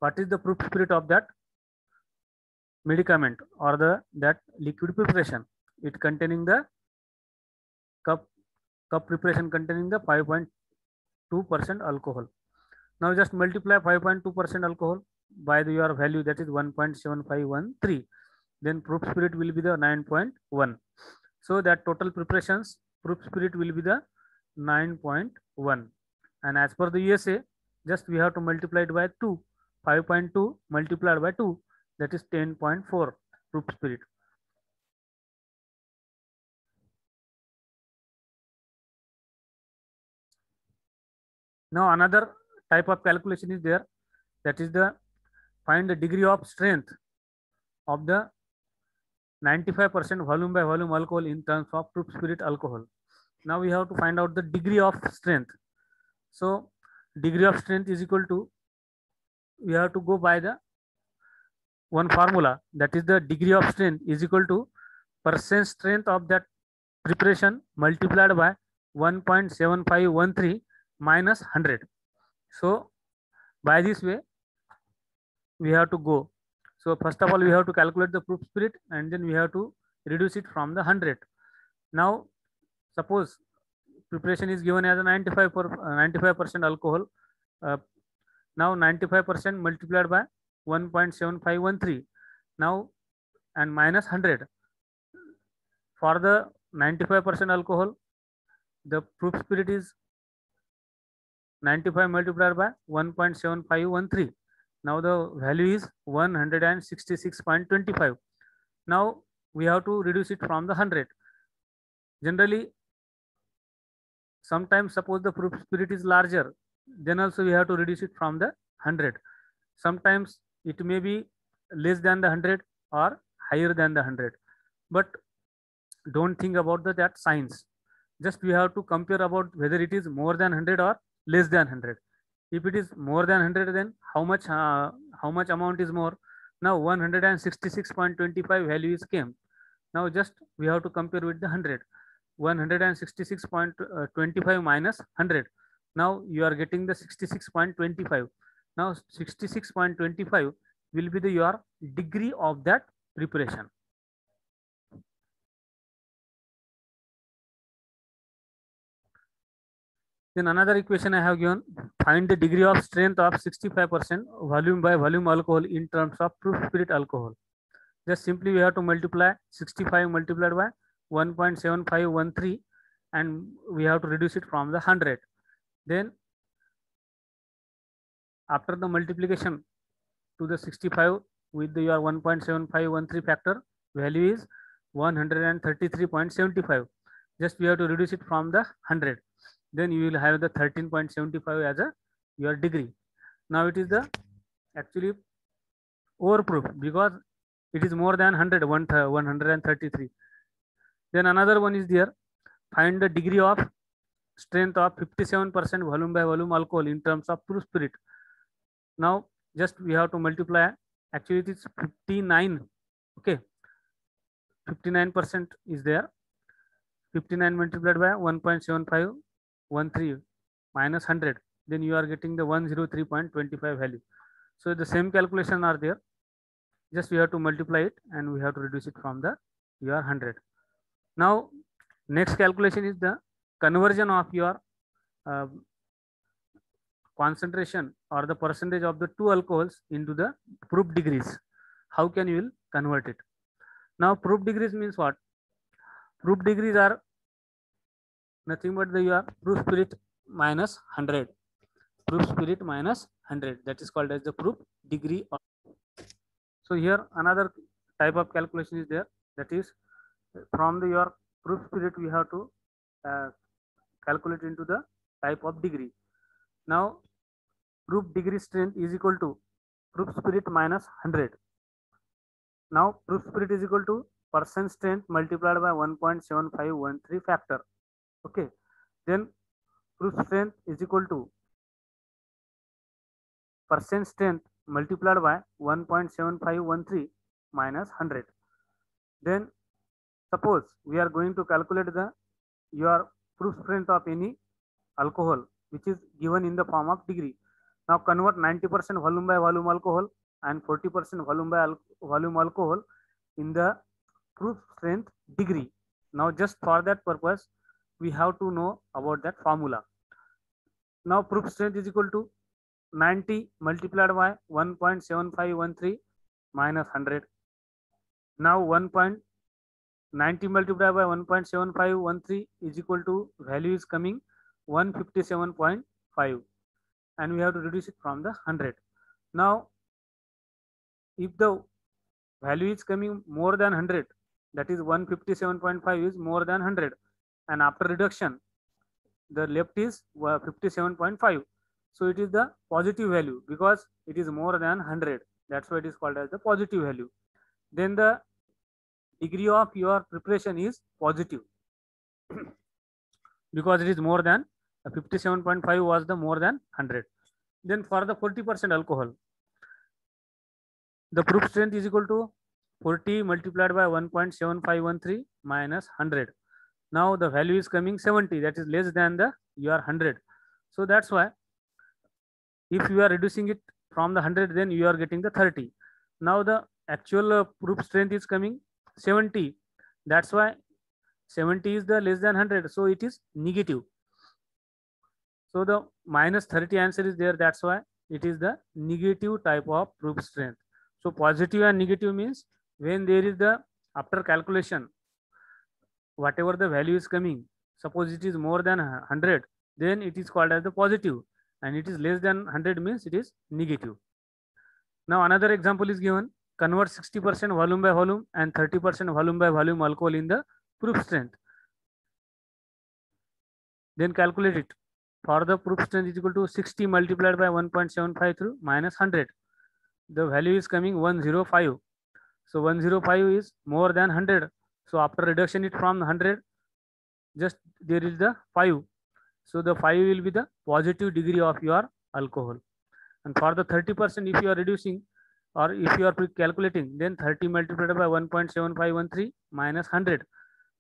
A: What is the proof spirit of that medicament or that liquid preparation? It containing the cup preparation containing the 5.2% alcohol. Now just multiply 5.2% alcohol by your value, that is 1.7513. Then proof spirit will be the 9.1. So that total preparations proof spirit will be the 9.1. And as per the USA, just we have to multiply it by 2. 5.2 multiplied by 2, that is 10.4 proof spirit. Now another type of calculation is there, that is the find the degree of strength of the 95% volume by volume alcohol in terms of proof spirit alcohol. Now we have to find out the degree of strength. So degree of strength is equal to, we have to go by the one formula, that is the degree of strength is equal to percent strength of that preparation multiplied by 1.7513 minus 100. So by this way we have to go. So first of all we have to calculate the proof spirit and then we have to reduce it from the 100. Now suppose preparation is given as a 95% alcohol. Now 95% multiplied by 1.7513 now and minus 100. For the 95% alcohol, the proof spirit is 95 multiplied by 1.7513. Now the value is 166.25. Now we have to reduce it from the 100. Generally, sometimes suppose the proof spirit is larger, then also we have to reduce it from the 100. Sometimes it may be less than the 100 or higher than the 100. But don't think about that signs. Just we have to compare about whether it is more than 100 or less than 100. If it is more than 100, then how much amount is more? Now 166.25 value is came. Now just we have to compare with the 100. 166.25 minus 100. Now you are getting the 66.25. Now 66.25 will be your degree of that preparation. Then another equation I have given, find the degree of strength of 65% volume by volume alcohol in terms of proof spirit alcohol. Just simply we have to multiply 65 multiplied by 1.7513 and we have to reduce it from the 100. Then after the multiplication to the 65 with your 1.7513 factor, value is 133.75. Just we have to reduce it from the 100. Then you will have the 13.75 as your degree. Now it is the actually overproof because it is more than 100, 133. Then another one is there, find the degree of strength of 57% volume by volume alcohol in terms of proof spirit. Now just we have to multiply, actually it is 59. Okay, 59% is there. 59 multiplied by 1.7513 minus 100, then you are getting the 103.25 value. So the same calculation are there, just we have to multiply it and we have to reduce it from the your 100. Now next calculation is the conversion of your concentration or the percentage of the two alcohols into the proof degrees. How can you will convert it? Now proof degrees means what? Proof degrees are nothing but your proof spirit minus 100. Proof spirit minus 100, that is called as the proof degree. So here another type of calculation is there, that is from your proof spirit we have to calculate into the type of degree. Now proof degree strength is equal to proof spirit minus 100. Now proof spirit is equal to percent strength multiplied by 1.7513 factor. Okay, then proof strength is equal to percent strength multiplied by 1.7513 minus 100. Then suppose we are going to calculate your proof strength of any alcohol which is given in the form of degree. Now convert 90% volume by volume alcohol and 40% volume by volume alcohol in the proof strength degree. Now just for that purpose, we have to know about that formula. Now proof strength is equal to 90 multiplied by 1.7513 minus 100. Now 1.90 multiplied by 1.7513 is equal to, value is coming 157.5, and we have to reduce it from the 100. Now if the value is coming more than 100, that is 157.5 is more than 100, and after reduction the left is 57.5, so it is the positive value because it is more than 100. That's why it is called as the positive value. Then the degree of your preparation is positive because it is more than 57.5 was the more than 100. Then for the 40% alcohol, the proof strength is equal to 40 multiplied by 1.7513 minus 100. Now the value is coming 70, that is less than the your 100. So that's why if you are reducing it from the 100, then you are getting the 30. Now the actual proof strength is coming 70. That's why 70 is the less than 100, so it is negative. So the minus 30 answer is there. That's why it is the negative type of proof strength. So positive and negative means when there is the, after calculation, whatever the value is coming, suppose it is more than 100, then it is called as the positive, and it is less than 100 means it is negative. Now another example is given. Convert 60% volume by volume and 30% volume by volume alcohol in the proof strength. Then calculate it. For the proof strength is equal to 60 multiplied by 1.753 minus 100. The value is coming 105. So 105 is more than 100. So after reduction it from 100, just there is the 5. So the 5 will be the positive degree of your alcohol. And for the 30%, if you are reducing or if you are calculating, then 30 multiplied by 1.7513 minus 100.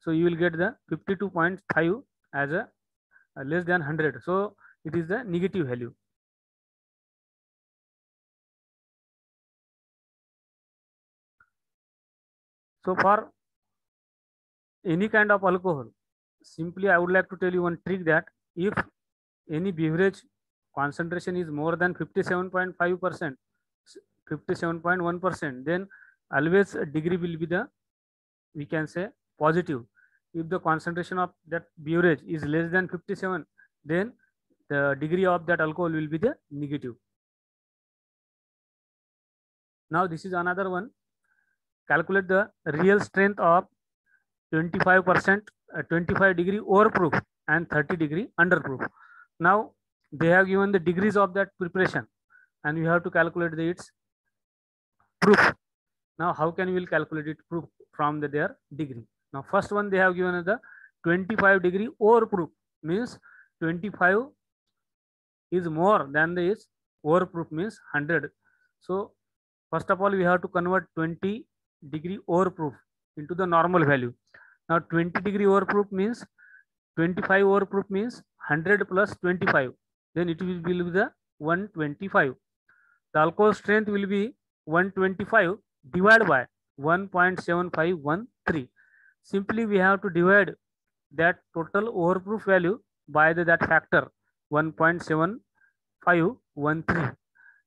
A: So you will get the 52.5 as a less than 100. So it is the negative value. So for any kind of alcohol, simply I would like to tell you one trick, that if any beverage concentration is more than 57.5%, 57.1%, then always a degree will be the, we can say, positive. If the concentration of that beverage is less than 57, then the degree of that alcohol will be the negative. Now this is another one. Calculate the real strength of 25%, 25 degree overproof and 30 degree underproof. Now they have given the degrees of that preparation, and we have to calculate its proof. Now how can we will calculate it proof from their degree? Now first one they have given the 25 degree overproof, means 25 is more than this, overproof means 100. So first of all we have to convert 20 degree overproof into the normal value. Now 20 degree overproof means 25 overproof means 100 plus 25, then it will be the 125. The alcohol strength will be 125 divided by 1.7513. Simply we have to divide that total overproof value by that factor 1.7513.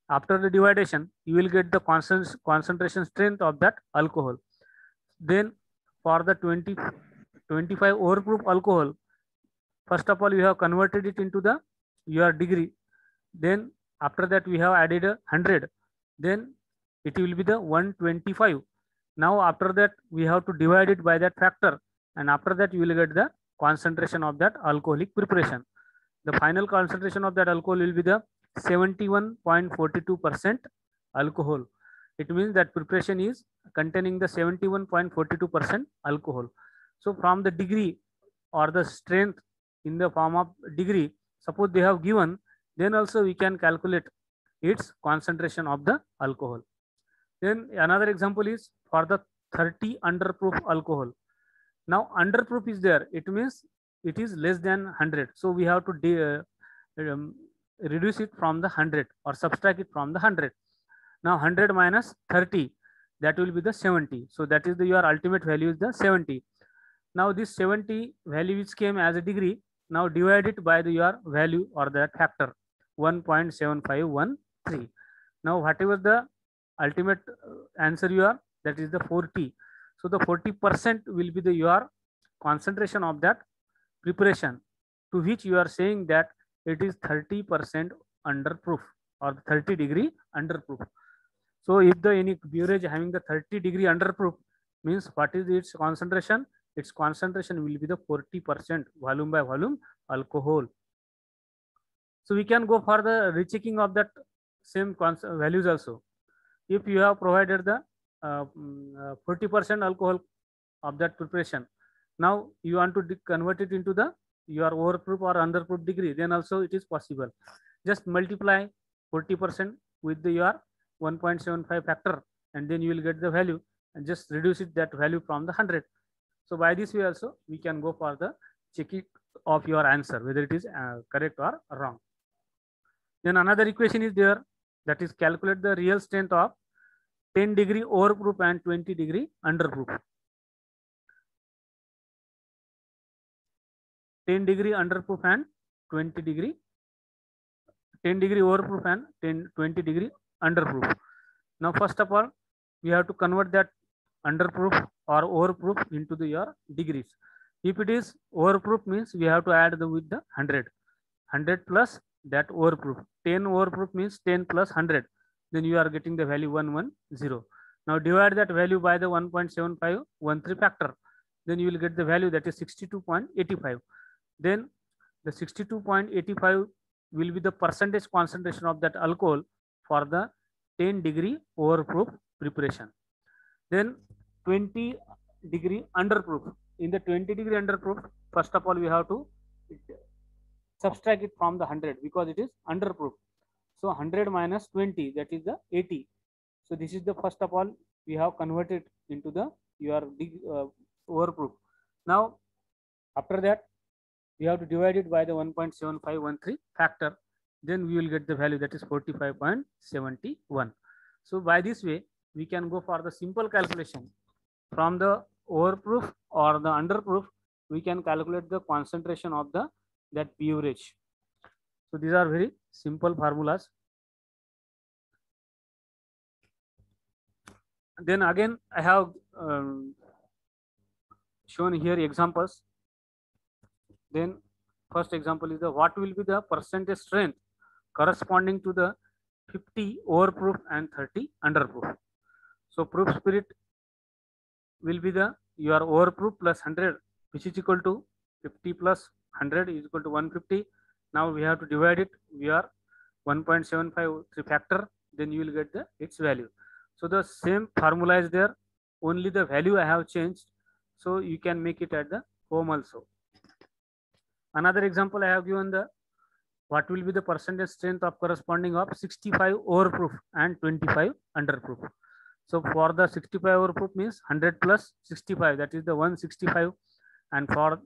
A: After the division, you will get the concentration strength of that alcohol. Then for the 25 overproof alcohol, first of all we have converted it into the your degree. Then after that we have added 100. Then it will be the 125. Now after that we have to divide it by that factor, and after that you will get the concentration of that alcoholic preparation. The final concentration of that alcohol will be the 71.42% alcohol. It means that preparation is containing the 71.42% alcohol. So from the degree or the strength in the form of degree, suppose they have given, then also we can calculate its concentration of the alcohol. Then another example is for the 30 underproof alcohol. Now underproof is there, it means it is less than 100. So we have to reduce it from the 100 or subtract it from the 100. Now 100 minus 30, that will be the 70. So that is your ultimate value is the 70. Now this 70 value which came as a degree, now divide it by your value or that factor 1.7513. Now whatever the ultimate answer you are, that is the 40. So the 40% will be the your concentration of that preparation, to which you are saying that it is 30% under proof or 30° under proof. So if the any beverage having the 30° under proof, means what is its concentration? Its concentration will be the 40% volume by volume alcohol. So we can go for the rechecking of that same values also. If you have provided the 40% alcohol of that preparation, now you want to convert it into the your overproof or underproof degree, then also it is possible. Just multiply 40% with the your 1.75 factor, and then you will get the value, and just reduce it that value from the 100. So by this way also we can go for the checking of your answer whether it is correct or wrong. Then another equation is there, that is calculate the real strength of 10° overproof and 20° underproof. 10° underproof and 20°, 10° overproof and 20° underproof. Now first of all we have to convert that underproof or overproof into the your degrees. If it is overproof, means we have to add the with the 100 plus that overproof. 10 overproof means 10 plus 100, then you are getting the value 110. Now divide that value by the 1.7513 factor, then you will get the value that is 62.85. Then the 62.85 will be the percentage concentration of that alcohol for the 10° overproof preparation. Then 20° underproof. In the 20° underproof, first of all we have to subtract it from the 100 because it is underproof. So 100 minus 20, that is the 80. So this is the first of all we have converted into the your overproof. Now after that we have to divide it by the 1.7513 factor, then we will get the value that is 45.71. So by this way we can go for the simple calculation from the overproof or the underproof. We can calculate the concentration of the that beverage. So these are very simple formulas. Then again I have shown here examples. Then first example is the what will be the percentage strength corresponding to the 50 overproof and 30 underproof. So proof spirit will be the your overproof plus 100, which is equal to 50 plus 100 is equal to 150. Now we have to divide it. We are 1.753 factor, then you will get the its value. So the same formula is there, only the value I have changed. So you can make it at the home also. Another example I have given the what will be the percentage strength of corresponding of 65 overproof and 25 underproof. So for the 65 overproof means 100 plus 65, that is the 165, and for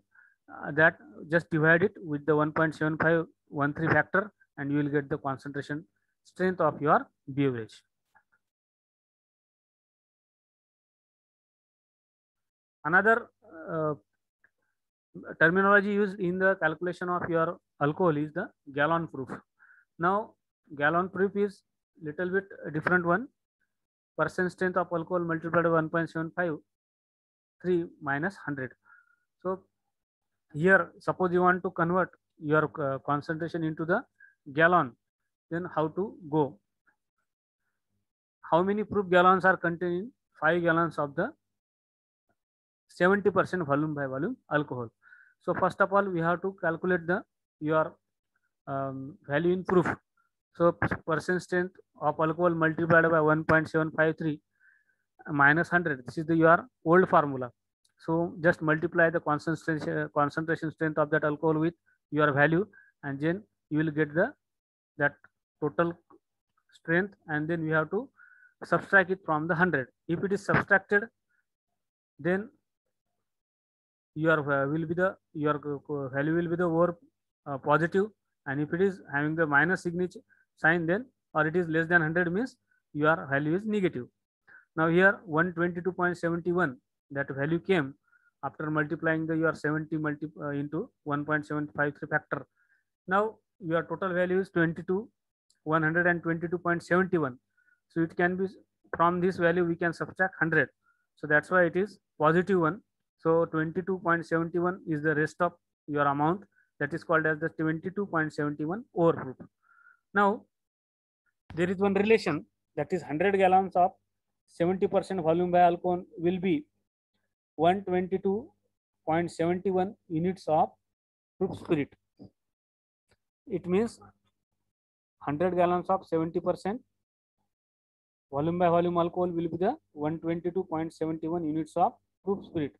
A: that just divide it with the 1.7513 factor, and you will get the concentration strength of your beverage. Another terminology used in the calculation of your alcohol is the gallon proof. Now gallon proof is little bit different one. Percent strength of alcohol multiplied by 1.753 minus 100. So here suppose you want to convert your concentration into the gallon, then how to go? How many proof gallons are contained in 5 gallons of the 70% volume by volume alcohol? So first of all we have to calculate the your value in proof. So percent strength of alcohol multiplied by 1.753 minus 100. This is the your old formula. So just multiply the concentration strength of that alcohol with your value, and then you will get the that total strength, and then we have to subtract it from the 100. If it is subtracted, then your will be the your value will be the over positive, and if it is having the minus signature sign, then or it is less than 100 means your value is negative. Now here 122.71 that value came. After multiplying the your 70 into 1.753 factor. Now your total value is 122.71. So it can be, from this value we can subtract 100. So that's why it is positive one. So 22.71 is the rest of your amount, that is called as the 22.71 overproof. Now there is one relation, that is 100 gallons of 70% volume by alcohol will be 122.71 units of proof spirit. It means 100 gallons of 70% volume by volume alcohol will be the 122.71 units of proof spirit.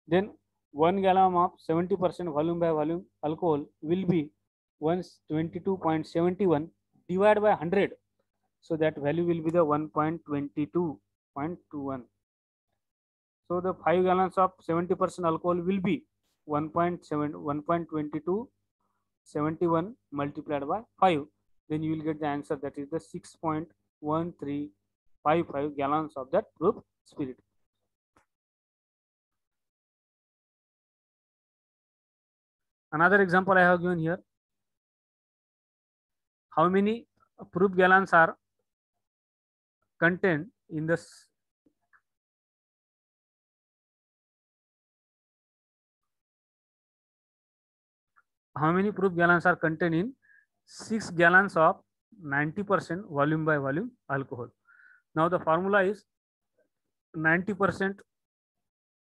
A: Then 1 gallon of 70% volume by volume alcohol will be 122.71 divided by 100. So that value will be the 1.22.21. So the 5 gallons of 70% alcohol will be 1.2271 multiplied by 5. Then you will get the answer, that is the 6.1355 gallons of that proof spirit. Another example I have given here. How many proof gallons are contained in the in 6 gallons of 90% volume by volume alcohol? Now the formula is 90%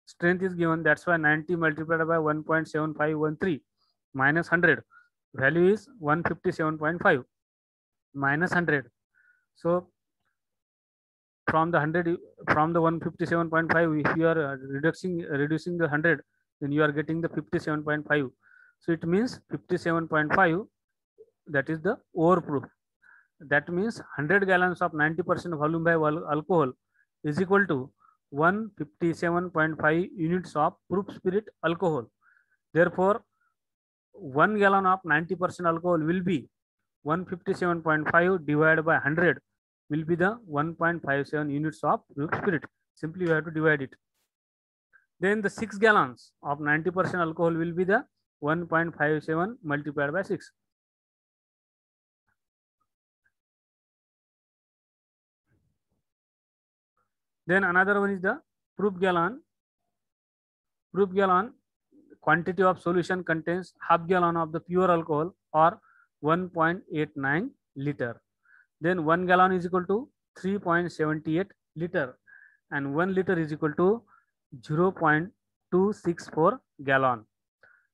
A: strength is given, that's why 90 multiplied by 1.7513 minus 100, value is 157.5 minus 100. So from the 157.5, if you are reducing the 100, then you are getting the 57.5. So it means 57.5, that is the overproof. That means 100 gallons of 90% volume by alcohol is equal to 157.5 units of proof spirit alcohol. Therefore 1 gallon of 90% alcohol will be 157.5 divided by 100 will be the 1.57 units of proof spirit. Simply you have to divide it. Then the 6 gallons of 90% alcohol will be the 1.57 multiplied by 6. Then another one is the proof gallon. Proof gallon quantity of solution contains half gallon of the pure alcohol or 1.89 liter. Then 1 gallon is equal to 3.78 liter and 1 liter is equal to 0.264 gallon.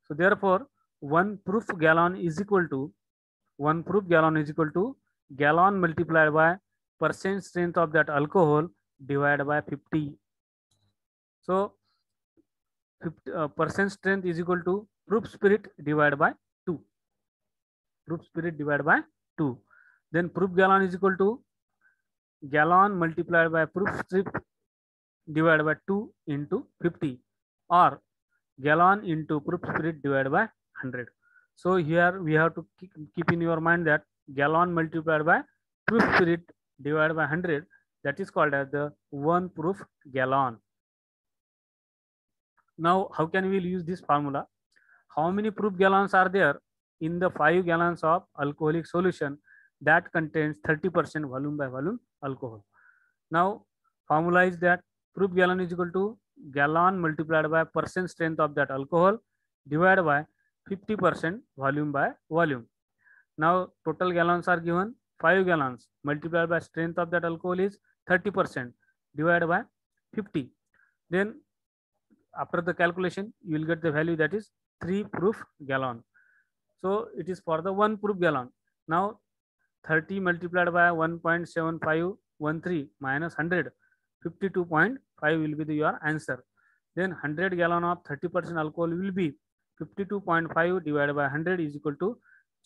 A: So therefore 1 proof gallon is equal to gallon multiplied by percent strength of that alcohol divided by 50. So percent strength is equal to proof spirit divided by 2. Proof spirit divided by 2. Then proof gallon is equal to gallon multiplied by proof strip divided by 2 into 50, or gallon into proof spirit divided by 100. So here we have to keep in your mind that gallon multiplied by proof spirit divided by 100, that is called as the 1 proof gallon. Now how can we use this formula? How many proof gallons are there in the 5 gallons of alcoholic solution that contains 30% volume by volume alcohol? Now formula is that proof gallon is equal to gallon multiplied by percent strength of that alcohol divided by 50% volume by volume. Now total gallons are given 5 gallons multiplied by strength of that alcohol is 30% divided by 50. Then after the calculation you will get the value, that is 3 proof gallon. So it is for the 1 proof gallon. Now 30 multiplied by 1.7513 minus 100, 52.5 will be your answer. Then 100 gallon of 30% alcohol will be 52.5 divided by 100 is equal to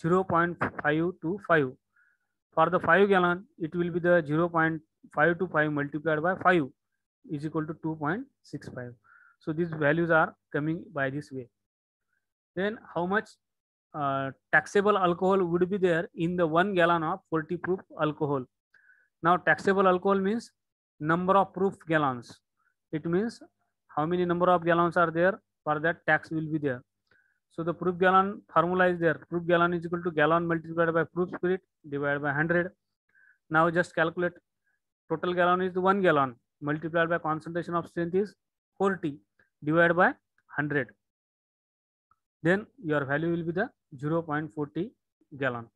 A: 0.525. For the 5 gallon, it will be the 0.525 multiplied by 5 is equal to 2.65. So these values are coming by this way. Then how much taxable alcohol would be there in the 1 gallon of 40 proof alcohol? Now taxable alcohol means number of proof gallons. It means how many number of gallons are there, for that tax will be there. So the proof gallon formula is there. Proof gallon is equal to gallon multiplied by proof spirit divided by 100. Now just calculate. Total gallon is 1 gallon multiplied by concentration of strength is 40 divided by 100. Then your value will be the 0.40 gallon.